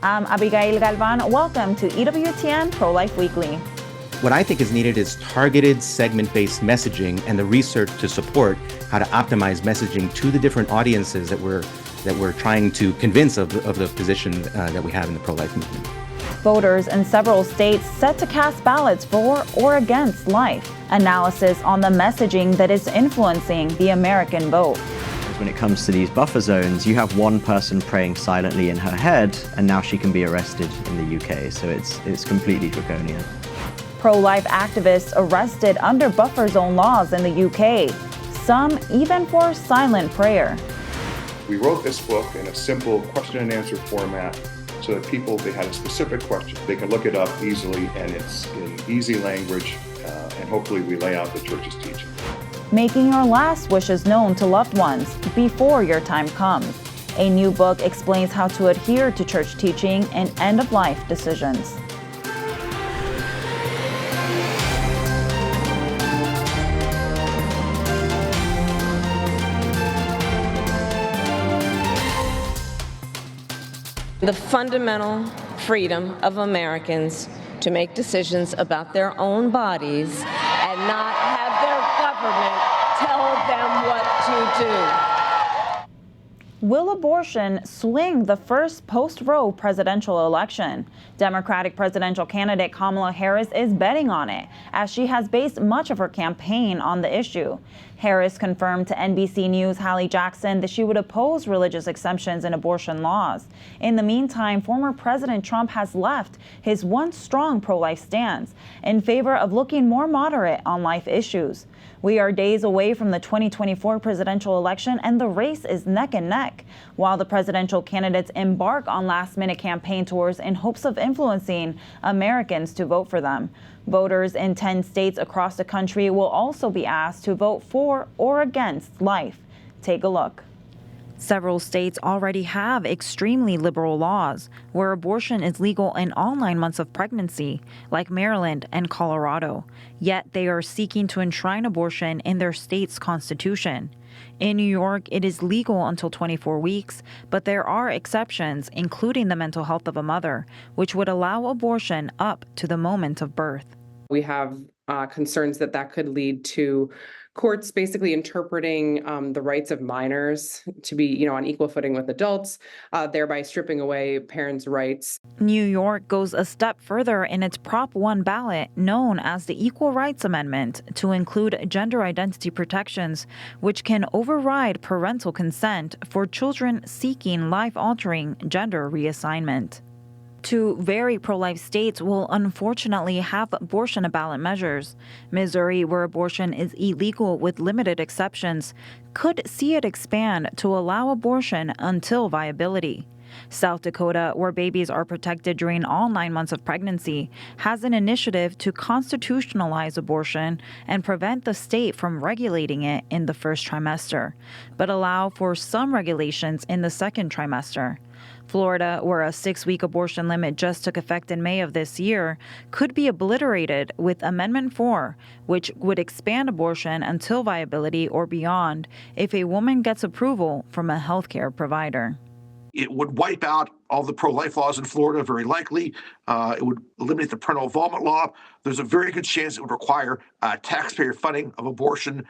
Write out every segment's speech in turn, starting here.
I'm Abigail Galvan. Welcome to EWTN ProLife Weekly. What I think is needed is targeted segment-based messaging and the research to support how to optimize messaging to the different audiences that we're trying to convince of the position that we have in the pro-life movement. Voters in several states set to cast ballots for or against life. Analysis on the messaging that is influencing the American vote. When it comes to these buffer zones, you have one person praying silently in her head, and now she can be arrested in the UK. So it's completely draconian. Pro-life activists arrested under buffer zone laws in the UK, some even for silent prayer. We wrote this book in a simple question and answer format so that people, they had a specific question, they can look it up easily, and it's in easy language, and hopefully we lay out the church's teaching. Making your last wishes known to loved ones before your time comes. A new book explains how to adhere to church teaching and end-of-life decisions. The fundamental freedom of Americans to make decisions about their own bodies and not have their government tell them what to do. Will abortion swing the first post-Roe presidential election? Democratic presidential candidate Kamala Harris is betting on it, as she has based much of her campaign on the issue. Harris confirmed to NBC News' Hallie Jackson that she would oppose religious exemptions in abortion laws. In the meantime, former President Trump has left his once strong pro-life stance in favor of looking more moderate on life issues. We are days away from the 2024 presidential election, and the race is neck and neck, while the presidential candidates embark on last-minute campaign tours in hopes of influencing Americans to vote for them. Voters in 10 states across the country will also be asked to vote for or against life. Take a look. Several states already have extremely liberal laws where abortion is legal in all 9 months of pregnancy, like Maryland and Colorado. Yet they are seeking to enshrine abortion in their state's constitution. In New York, it is legal until 24 weeks, but there are exceptions, including the mental health of a mother, which would allow abortion up to the moment of birth. We have concerns that could lead to courts basically interpreting the rights of minors to be, on equal footing with adults, thereby stripping away parents' rights. New York goes a step further in its Prop 1 ballot, known as the Equal Rights Amendment, to include gender identity protections, which can override parental consent for children seeking life-altering gender reassignment. 2 very pro-life states will unfortunately have abortion ballot measures. Missouri, where abortion is illegal with limited exceptions, could see it expand to allow abortion until viability. South Dakota, where babies are protected during all 9 months of pregnancy, has an initiative to constitutionalize abortion and prevent the state from regulating it in the first trimester, but allow for some regulations in the second trimester. Florida, where a 6-week abortion limit just took effect in May of this year, could be obliterated with Amendment 4, which would expand abortion until viability or beyond if a woman gets approval from a healthcare provider. It would wipe out all the pro-life laws in Florida, very likely. It would eliminate the parental involvement law. There's a very good chance it would require taxpayer funding of abortion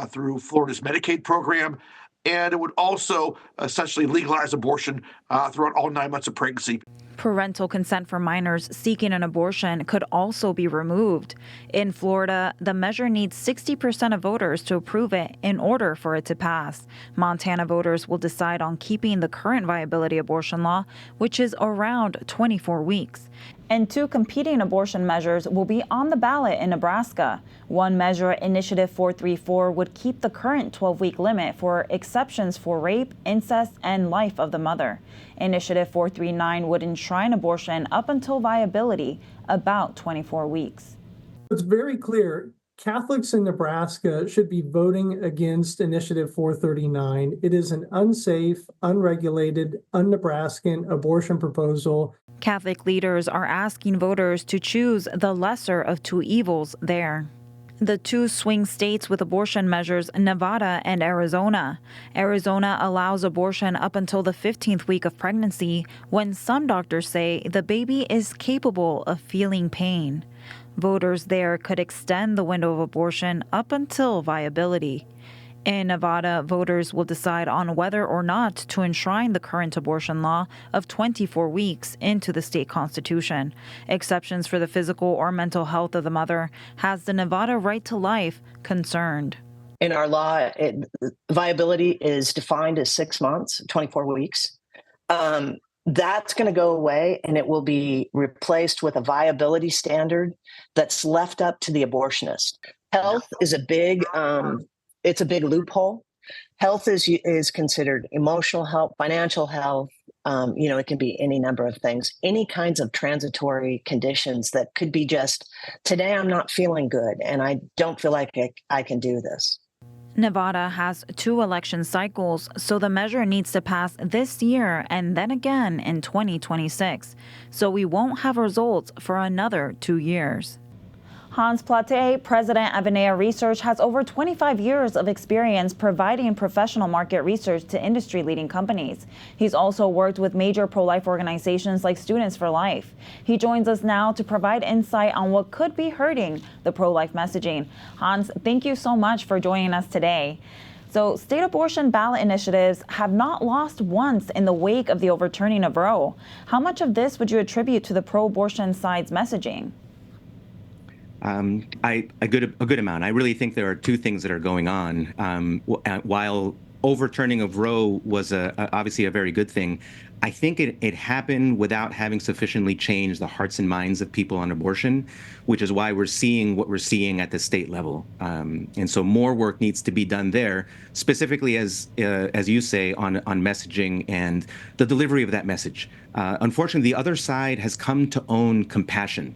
through Florida's Medicaid program. And it would also essentially legalize abortion throughout all 9 months of pregnancy. Parental consent for minors seeking an abortion could also be removed. In Florida, the measure needs 60% of voters to approve it in order for it to pass. Montana voters will decide on keeping the current viability abortion law, which is around 24 weeks. And 2 competing abortion measures will be on the ballot in Nebraska. One measure, Initiative 434, would keep the current 12-week limit for exceptions for rape, incest, and life of the mother. Initiative 439 would enshrine abortion up until viability, about 24 weeks. It's very clear Catholics in Nebraska should be voting against Initiative 439. It is an unsafe, unregulated, un-Nebraskan abortion proposal. Catholic leaders are asking voters to choose the lesser of 2 evils there. The two swing states with abortion measures, Nevada and Arizona. Arizona allows abortion up until the 15th week of pregnancy, when some doctors say the baby is capable of feeling pain. Voters there could extend the window of abortion up until viability. In Nevada, voters will decide on whether or not to enshrine the current abortion law of 24 weeks into the state constitution. Exceptions for the physical or mental health of the mother has the Nevada right to life concerned. In our law, viability is defined as 6 months, 24 weeks. That's going to go away, and it will be replaced with a viability standard that's left up to the abortionist. Health is a big it's a big loophole. Health is considered emotional health, financial health. It can be any number of things, any kinds of transitory conditions that could be just, today I'm not feeling good and I don't feel like I can do this. Nevada has 2 election cycles, so the measure needs to pass this year and then again in 2026. So we won't have results for another 2 years. Hans Plate, president of Enea Research, has over 25 years of experience providing professional market research to industry-leading companies. He's also worked with major pro-life organizations like Students for Life. He joins us now to provide insight on what could be hurting the pro-life messaging. Hans, thank you so much for joining us today. So, state abortion ballot initiatives have not lost once in the wake of the overturning of Roe. How much of this would you attribute to the pro-abortion side's messaging? A good amount. I really think there are 2 things that are going on. While overturning of Roe was obviously a very good thing, I think it happened without having sufficiently changed the hearts and minds of people on abortion, which is why we're seeing what we're seeing at the state level. And so more work needs to be done there, specifically as you say, on messaging and the delivery of that message. Unfortunately, the other side has come to own compassion.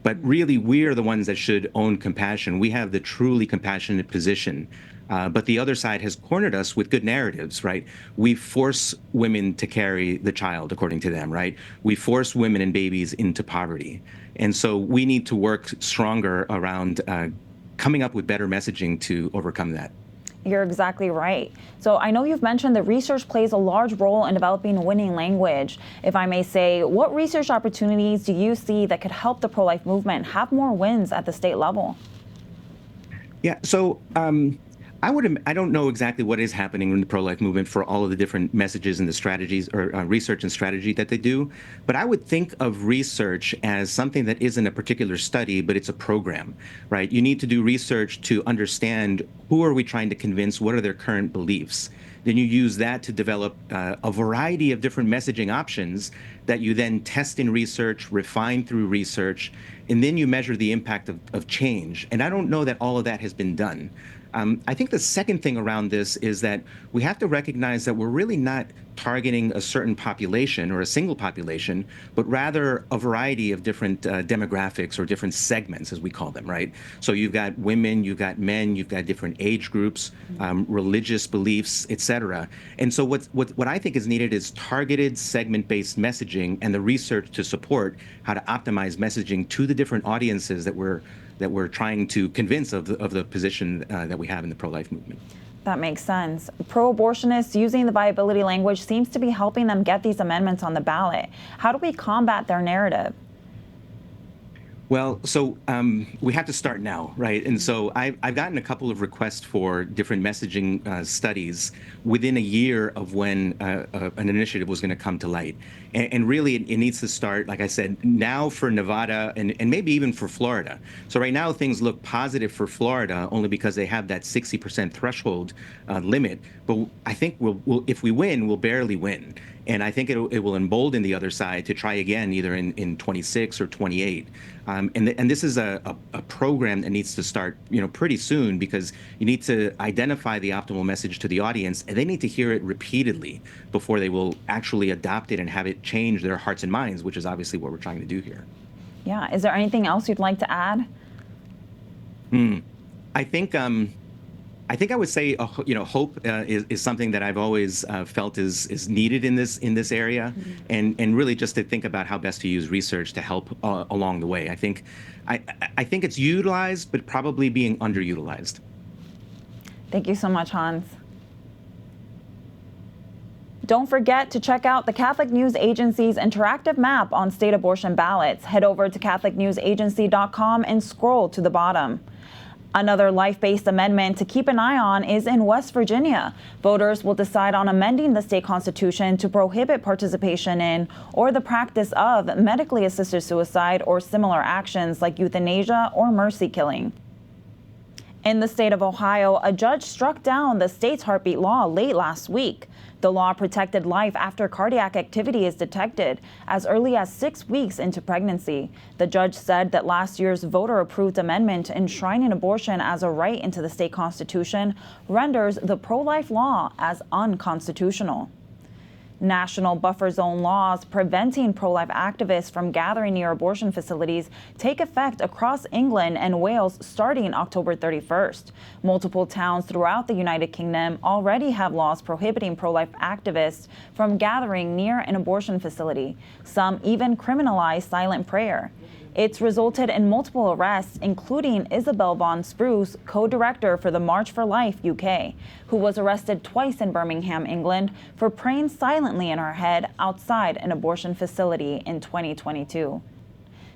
But really, we're the ones that should own compassion. We have the truly compassionate position. But the other side has cornered us with good narratives, right? We force women to carry the child, according to them, right? We force women and babies into poverty. And so we need to work stronger around coming up with better messaging to overcome that. You're exactly right. So I know you've mentioned that research plays a large role in developing winning language. If I may say, what research opportunities do you see that could help the pro-life movement have more wins at the state level? Yeah, so I don't know exactly what is happening in the pro-life movement for all of the different messages and the strategies or research and strategy that they do. But I would think of research as something that isn't a particular study, but it's a program, right? You need to do research to understand who are we trying to convince, what are their current beliefs. Then you use that to develop a variety of different messaging options that you then test in research, refine through research, and then you measure the impact of change. And I don't know that all of that has been done. I think the second thing around this is that we have to recognize that we're really not targeting a certain population or a single population, but rather a variety of different demographics or different segments, as we call them, right? So you've got women, you've got men, you've got different age groups, religious beliefs, etc. And so what I think is needed is targeted segment-based messaging and the research to support how to optimize messaging to the different audiences that we're trying to convince of the position that we have in the pro-life movement. That makes sense. Pro-abortionists using the viability language seems to be helping them get these amendments on the ballot. How do we combat their narrative? Well, so we have to start now, right? And so I've gotten a couple of requests for different messaging studies within a year of when an initiative was going to come to light. And really, it needs to start, like I said, now for Nevada and maybe even for Florida. So right now, things look positive for Florida only because they have that 60% threshold limit. But I think if we win, we'll barely win. And I think it will embolden the other side to try again, either in 26 or 28. And this is a program that needs to start, pretty soon, because you need to identify the optimal message to the audience, and they need to hear it repeatedly before they will actually adopt it and have it change their hearts and minds, which is obviously what we're trying to do here. Yeah. Is there anything else you'd like to add? I think I think I would say, hope is something that I've always felt is needed in this area, and really just to think about how best to use research to help along the way. I think it's utilized, but probably being underutilized. Thank you so much, Hans. Don't forget to check out the Catholic News Agency's interactive map on state abortion ballots. Head over to catholicnewsagency.com and scroll to the bottom. Another life-based amendment to keep an eye on is in West Virginia. Voters will decide on amending the state constitution to prohibit participation in or the practice of medically assisted suicide or similar actions like euthanasia or mercy killing. In the state of Ohio, a judge struck down the state's heartbeat law late last week. The law protected life after cardiac activity is detected as early as 6 weeks into pregnancy. The judge said that last year's voter-approved amendment enshrining abortion as a right into the state constitution renders the pro-life law as unconstitutional. National buffer zone laws preventing pro-life activists from gathering near abortion facilities take effect across England and Wales starting October 31st. Multiple towns throughout the United Kingdom already have laws prohibiting pro-life activists from gathering near an abortion facility. Some even criminalize silent prayer. It's resulted in multiple arrests, including Isabel Von Spruce, co-director for the March for Life UK, who was arrested twice in Birmingham, England, for praying silently in her head outside an abortion facility in 2022.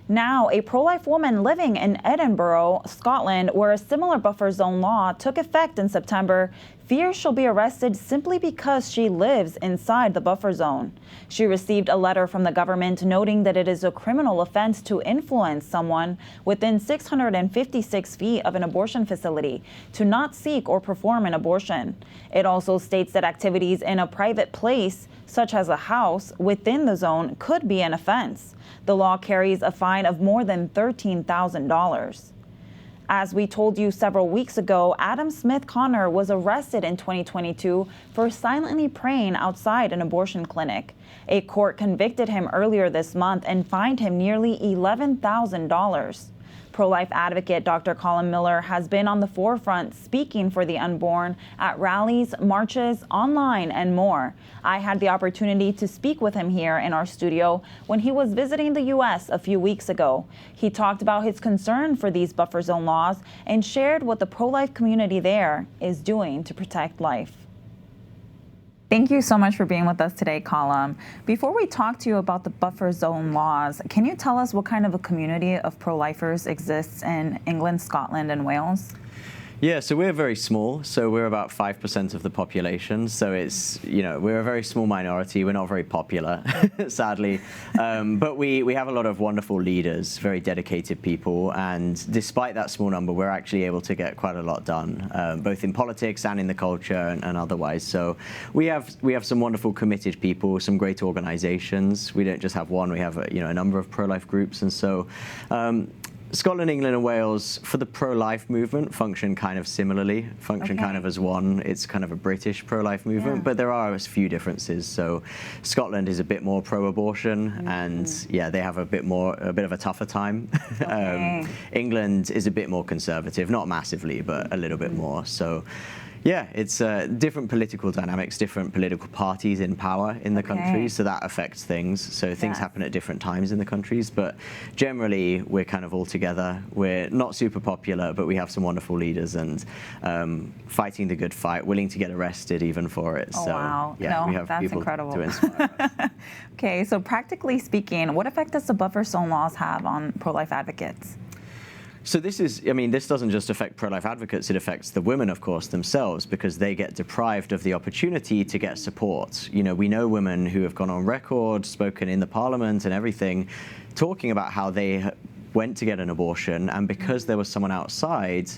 Now, a pro-life woman living in Edinburgh, Scotland, where a similar buffer zone law took effect in September, fears she'll be arrested simply because she lives inside the buffer zone. She received a letter from the government noting that it is a criminal offense to influence someone within 656 feet of an abortion facility to not seek or perform an abortion. It also states that activities in a private place, such as a house within the zone, could be an offense. The law carries a fine of more than $13,000. As we told you several weeks ago, Adam Smith Connor was arrested in 2022 for silently praying outside an abortion clinic. A court convicted him earlier this month and fined him nearly $11,000. Pro-life advocate Dr. Colin Miller has been on the forefront speaking for the unborn at rallies, marches, online, and more. I had the opportunity to speak with him here in our studio when he was visiting the U.S. a few weeks ago. He talked about his concern for these buffer zone laws and shared what the pro-life community there is doing to protect life. Thank you so much for being with us today, Colin. Before we talk to you about the buffer zone laws, can you tell us what kind of a community of pro-lifers exists in England, Scotland, and Wales? Yeah, so we're very small. So we're about 5% of the population. So it's, we're a very small minority. We're not very popular, sadly. But we have a lot of wonderful leaders, very dedicated people. And despite that small number, we're actually able to get quite a lot done, both in politics and in the culture and otherwise. So we have some wonderful committed people, some great organizations. We don't just have one, we have a number of pro-life groups. And so Scotland, England, and Wales, for the pro-life movement, function kind of similarly, kind of as one. It's kind of a British pro-life movement, but there are a few differences. So Scotland is a bit more pro-abortion, and they have a bit of a tougher time. England is a bit more conservative, not massively, but a little bit more. So yeah, it's different political dynamics, different political parties in power in the country, so that affects things. So things happen at different times in the countries, but generally we're kind of all together. We're not super popular, but we have some wonderful leaders and fighting the good fight, willing to get arrested even for it. Oh, so wow. yeah, we have that's people incredible. to inspire us. Okay, so practically speaking, what effect does the buffer zone laws have on pro-life advocates? So this doesn't just affect pro-life advocates, it affects the women, of course, themselves, because they get deprived of the opportunity to get support. We know women who have gone on record, spoken in the parliament and everything, talking about how they went to get an abortion, and because there was someone outside,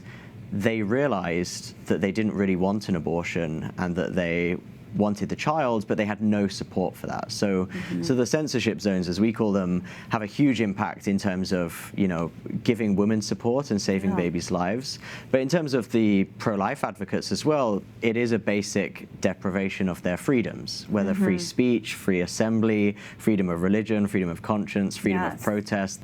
they realized that they didn't really want an abortion and that they wanted the child, but they had no support for that. So, so the censorship zones, as we call them, have a huge impact in terms of, you know, giving women support and saving babies' lives. But in terms of the pro-life advocates as well, it is a basic deprivation of their freedoms, whether free speech, free assembly, freedom of religion, freedom of conscience, freedom of protest.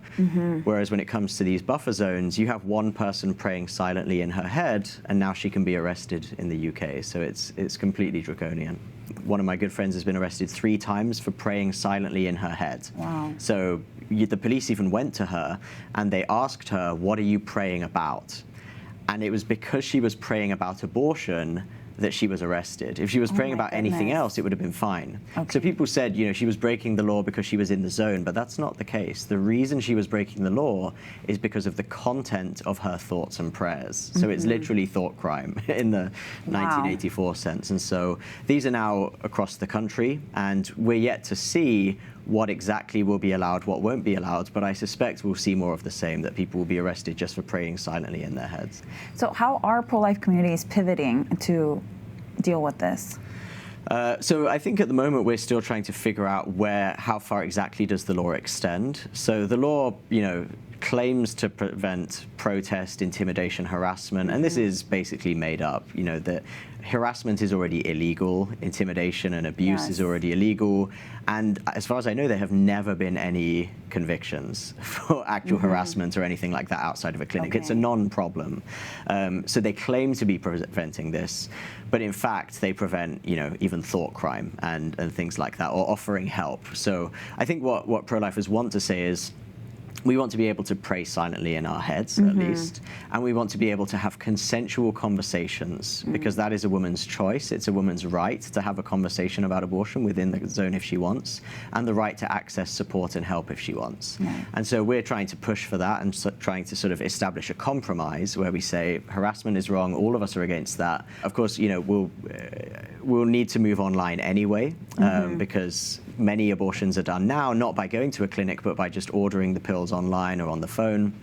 Whereas when it comes to these buffer zones, you have one person praying silently in her head, and now she can be arrested in the UK. So it's completely draconian. One of my good friends has been arrested 3 times for praying silently in her head. Wow. So the police even went to her and they asked her, "What are you praying about?" And it was because she was praying about abortion that she was arrested. If she was praying about anything else, it would have been fine. So people said, you know, she was breaking the law because she was in the zone, but that's not the case. The reason she was breaking the law is because of the content of her thoughts and prayers. So it's literally thought crime in the 1984 sense. And so these are now across the country, and we're yet to see what exactly will be allowed, what won't be allowed, but I suspect we'll see more of the same, that people will be arrested just for praying silently in their heads. So how are pro-life communities pivoting to deal with this? So I think at the moment we're still trying to figure out how far exactly does the law extend. So the law, you know, claims to prevent protest, intimidation, harassment, and this is basically made up. You know, that harassment is already illegal, intimidation and abuse is already illegal, and as far as I know, there have never been any convictions for actual harassment or anything like that outside of a clinic. It's a non-problem. So they claim to be preventing this, but in fact they prevent, you know, even thought crime and things like that, or offering help. So I think what pro-lifers want to say is, we want to be able to pray silently in our heads, at least, and we want to be able to have consensual conversations, because that is a woman's choice. It's a woman's right to have a conversation about abortion within the zone if she wants, and the right to access support and help if she wants. And so we're trying to push for that and trying to sort of establish a compromise where we say harassment is wrong, all of us are against that. Of course, you know, we'll need to move online anyway, because many abortions are done now not by going to a clinic, but by just ordering the pills online or on the phone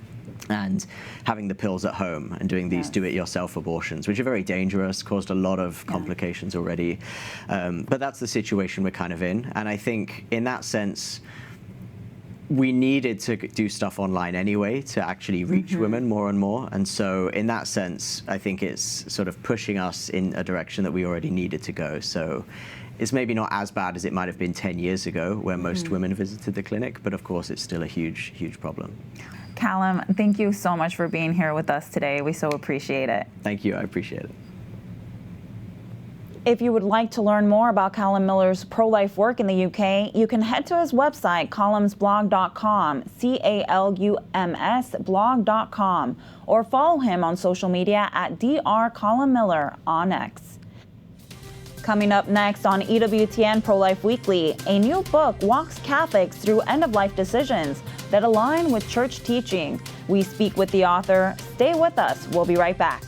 and having the pills at home and doing these do-it-yourself abortions, which are very dangerous, caused a lot of complications already. But that's the situation we're kind of in. And I think in that sense, we needed to do stuff online anyway to actually reach women more and more. And so in that sense, I think it's sort of pushing us in a direction that we already needed to go. So it's maybe not as bad as it might have been 10 years ago, where most women visited the clinic, but of course it's still a huge, huge problem. Callum, thank you so much for being here with us today. We so appreciate it. Thank you, I appreciate it. If you would like to learn more about Callum Miller's pro-life work in the UK, you can head to his website, callumsblog.com, CALUMSblog.com, or follow him on social media at drCallumMiller on X. Coming up next on EWTN Pro-Life Weekly, a new book walks Catholics through end-of-life decisions that align with church teaching. We speak with the author. Stay with us. We'll be right back.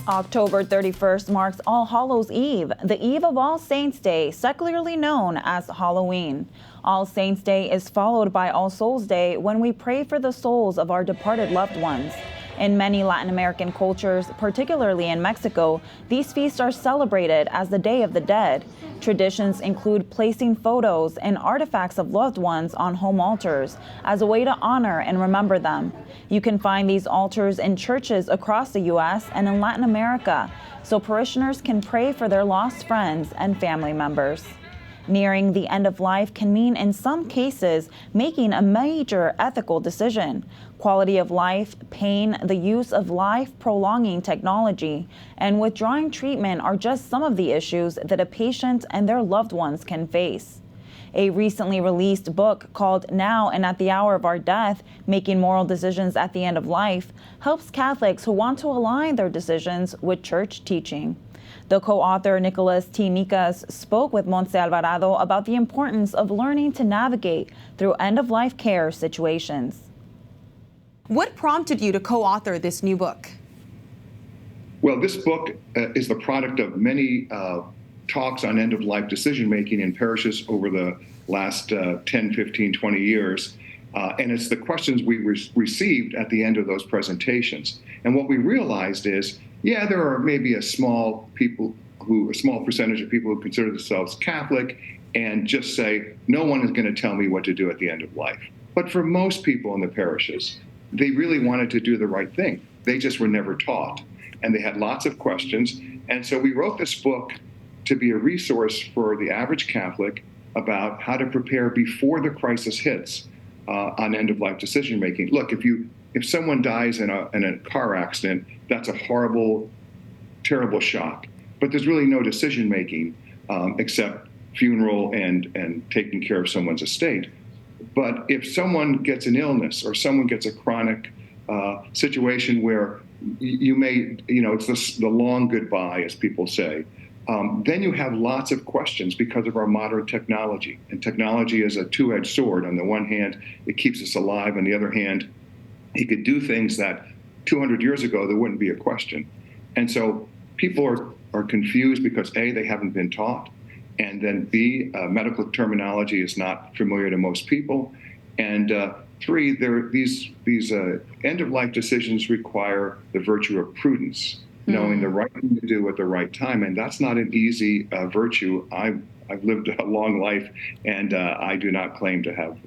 October 31st marks All Hallows Eve, the eve of All Saints' Day, secularly known as Halloween. All Saints' Day is followed by All Souls' Day, when we pray for the souls of our departed loved ones. In many Latin American cultures, particularly in Mexico, these feasts are celebrated as the Day of the Dead. Traditions include placing photos and artifacts of loved ones on home altars as a way to honor and remember them. You can find these altars in churches across the U.S. and in Latin America, so parishioners can pray for their lost friends and family members. Nearing the end of life can mean, in some cases, making a major ethical decision. Quality of life, pain, the use of life-prolonging technology, and withdrawing treatment are just some of the issues that a patient and their loved ones can face. A recently released book called Now and at the Hour of Our Death, Making Moral Decisions at the End of Life, helps Catholics who want to align their decisions with church teaching. The co-author Nicholas T. Nicas spoke with Montse Alvarado about the importance of learning to navigate through end-of-life care situations. What prompted you to co-author this new book? Well, this book is the product of many talks on end-of-life decision-making in parishes over the last 10, 15, 20 years. And it's the questions we received at the end of those presentations. And what we realized is, yeah, there are maybe a small percentage of people who consider themselves Catholic and just say, no one is going to tell me what to do at the end of life. But for most people in the parishes, they really wanted to do the right thing. They just were never taught. And they had lots of questions. And so we wrote this book to be a resource for the average Catholic about how to prepare before the crisis hits on end-of-life decision-making. Look, if someone dies in a car accident, that's a horrible, terrible shock. But there's really no decision-making except funeral and taking care of someone's estate. But if someone gets an illness or someone gets a chronic situation where it's the long goodbye, as people say, then you have lots of questions because of our modern technology. And technology is a two-edged sword. On the one hand, it keeps us alive. On the other hand, it could do things that 200 years ago, there wouldn't be a question. And so people are confused because A, they haven't been taught. And then B, medical terminology is not familiar to most people. And three, these end-of-life decisions require the virtue of prudence, knowing the right thing to do at the right time. And that's not an easy virtue. I've lived a long life, and I do not claim to have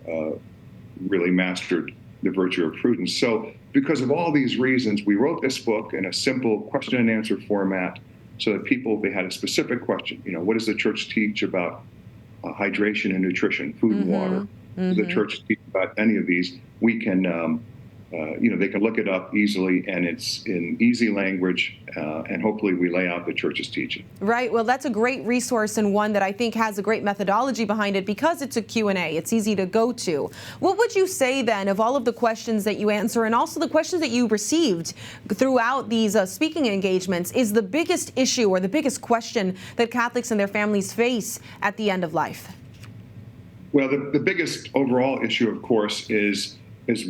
really mastered the virtue of prudence. So because of all these reasons, we wrote this book in a simple question and answer format so that people, they had a specific question. What does the church teach about hydration and nutrition, food and water? Does the church teach about any of these? We can, they can look it up easily, and it's in easy language, and hopefully we lay out the church's teaching. Right. Well, that's a great resource, and one that I think has a great methodology behind it because it's a Q&A. It's easy to go to. What would you say then of all of the questions that you answer and also the questions that you received throughout these speaking engagements is the biggest issue or the biggest question that Catholics and their families face at the end of life? Well, the biggest overall issue, of course, is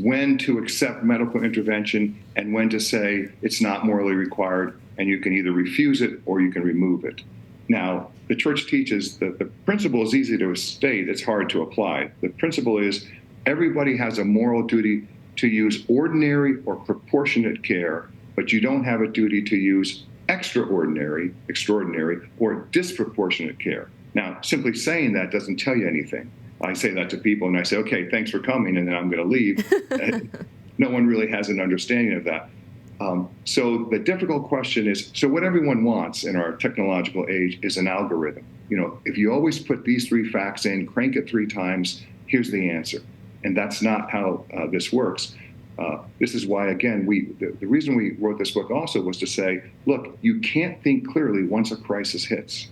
when to accept medical intervention and when to say it's not morally required and you can either refuse it or you can remove it. Now, the church teaches that the principle is easy to state, it's hard to apply. The principle is everybody has a moral duty to use ordinary or proportionate care, but you don't have a duty to use extraordinary, extraordinary, or disproportionate care. Now, simply saying that doesn't tell you anything. I say that to people and I say, okay, thanks for coming, and then I'm going to leave. No one really has an understanding of that. So the difficult question is, so what everyone wants in our technological age is an algorithm. If you always put these three facts in, crank it 3 times, here's the answer. And that's not how this works. This is why, again, the reason we wrote this book also was to say, look, you can't think clearly once a crisis hits.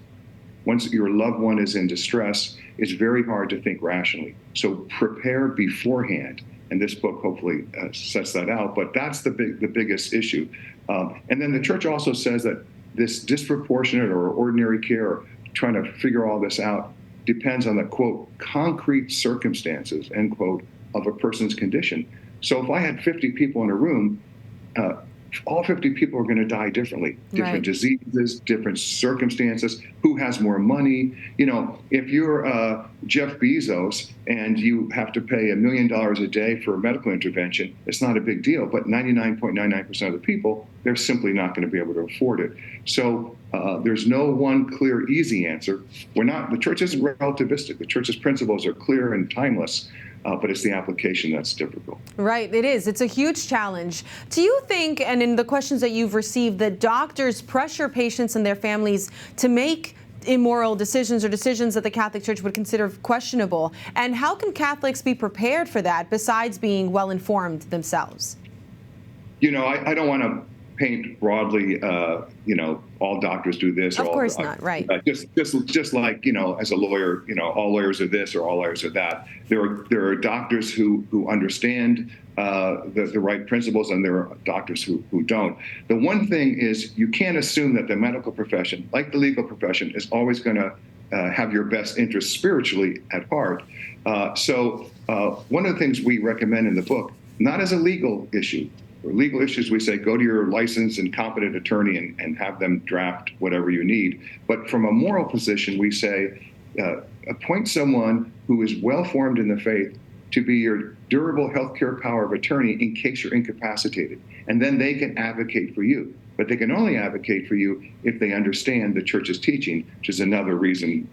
Once your loved one is in distress, it's very hard to think rationally. So prepare beforehand. And this book hopefully sets that out. But that's the biggest issue. And then the church also says that this disproportionate or ordinary care, trying to figure all this out, depends on the, quote, concrete circumstances, end quote, of a person's condition. So if I had 50 people in a room, all 50 people are going to die differently, different Right. diseases, different circumstances, who has more money. If you're Jeff Bezos and you have to pay $1 million a day for a medical intervention, it's not a big deal. But 99.99% of the people, they're simply not going to be able to afford it. So there's no one clear, easy answer. The church isn't relativistic. The church's principles are clear and timeless. But it's the application that's difficult. Right, it is. It's a huge challenge. Do you think, and in the questions that you've received, that doctors pressure patients and their families to make immoral decisions or decisions that the Catholic Church would consider questionable? And how can Catholics be prepared for that besides being well-informed themselves? I don't want to paint broadly, all doctors do this. Of course not, right. Just like, as a lawyer, all lawyers are this or all lawyers are that. There are doctors who understand the right principles, and there are doctors who don't. The one thing is, you can't assume that the medical profession, like the legal profession, is always going to have your best interests spiritually at heart. So one of the things we recommend in the book, not as a legal issue, for legal issues, we say go to your licensed and competent attorney and have them draft whatever you need. But from a moral position, we say appoint someone who is well-formed in the faith to be your durable healthcare power of attorney in case you're incapacitated. And then they can advocate for you. But they can only advocate for you if they understand the church's teaching, which is another reason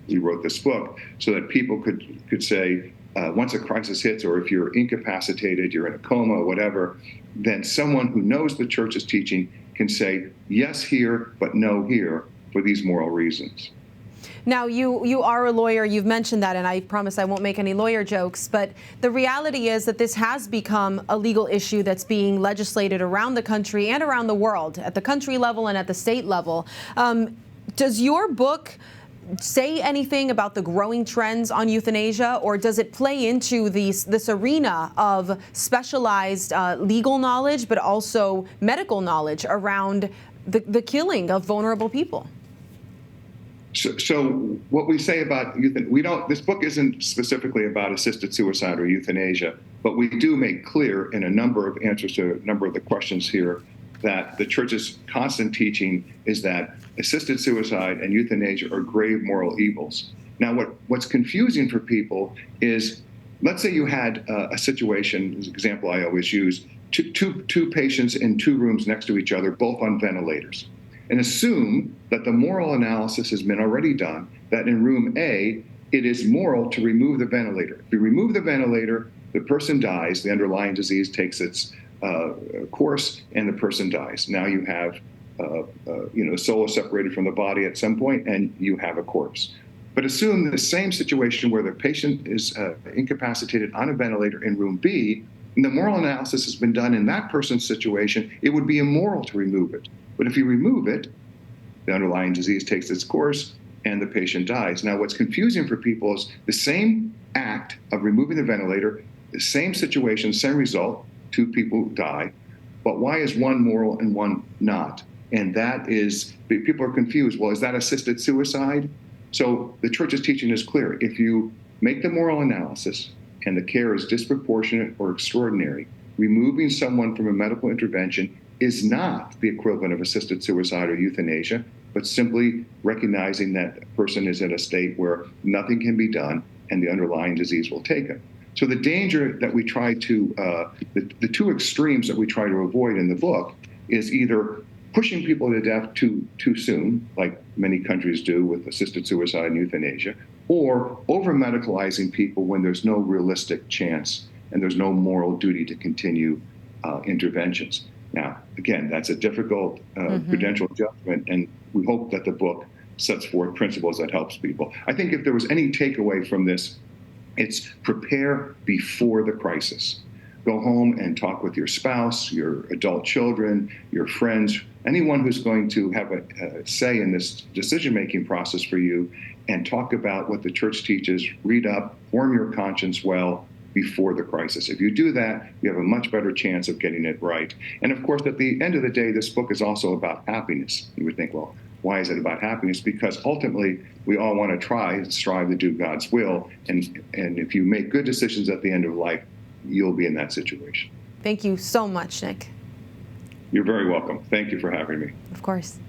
we wrote this book, so that people could say, once a crisis hits, or if you're incapacitated, you're in a coma, whatever, then someone who knows the church's teaching can say yes here, but no here for these moral reasons. Now, you are a lawyer. You've mentioned that, and I promise I won't make any lawyer jokes. But the reality is that this has become a legal issue that's being legislated around the country and around the world, at the country level and at the state level. Does your book say anything about the growing trends on euthanasia, or does it play into this arena of specialized legal knowledge, but also medical knowledge around the killing of vulnerable people? So what we say about this book isn't specifically about assisted suicide or euthanasia, but we do make clear in a number of answers to a number of the questions here that the church's constant teaching is that assisted suicide and euthanasia are grave moral evils. Now, what's confusing for people is, let's say you had a situation, as an example I always use, two patients in 2 rooms next to each other, both on ventilators, and assume that the moral analysis has been already done, that in room A, it is moral to remove the ventilator. If you remove the ventilator, the person dies, the underlying disease takes its course, and the person dies. Now you have, the soul is separated from the body at some point, and you have a corpse. But assume the same situation where the patient is incapacitated on a ventilator in room B, and the moral analysis has been done in that person's situation, it would be immoral to remove it. But if you remove it, the underlying disease takes its course, and the patient dies. Now, what's confusing for people is the same act of removing the ventilator, the same situation, same result, 2 people die, but why is one moral and one not? And that is, people are confused. Well, is that assisted suicide? So the church's teaching is clear. If you make the moral analysis and the care is disproportionate or extraordinary, removing someone from a medical intervention is not the equivalent of assisted suicide or euthanasia, but simply recognizing that a person is in a state where nothing can be done and the underlying disease will take it. So the danger that we try to, the 2 extremes that we try to avoid in the book is either pushing people to death too soon, like many countries do with assisted suicide and euthanasia, or over-medicalizing people when there's no realistic chance and there's no moral duty to continue interventions. Now, again, that's a difficult prudential judgment, and we hope that the book sets forth principles that helps people. I think if there was any takeaway from this, it's prepare before the crisis. Go home and talk with your spouse, your adult children, your friends, anyone who's going to have a say in this decision-making process for you, and talk about what the church teaches, read up, form your conscience well before the crisis. If you do that, you have a much better chance of getting it right. And of course, at the end of the day, this book is also about happiness. You would think, well, why is it about happiness? Because ultimately, we all want to try and strive to do God's will. And if you make good decisions at the end of life, you'll be in that situation. Thank you so much, Nick. You're very welcome. Thank you for having me. Of course.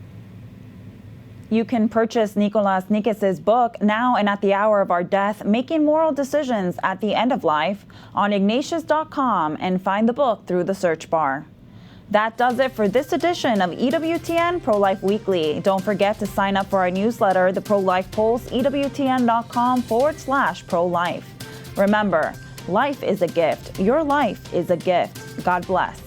You can purchase Nicolas Nikis's book, Now and at the Hour of Our Death, Making Moral Decisions at the End of Life, on Ignatius.com, and find the book through the search bar. That does it for this edition of EWTN Pro-Life Weekly. Don't forget to sign up for our newsletter, The Pro-Life Pulse, EWTN.com/pro-life. Remember, life is a gift. Your life is a gift. God bless.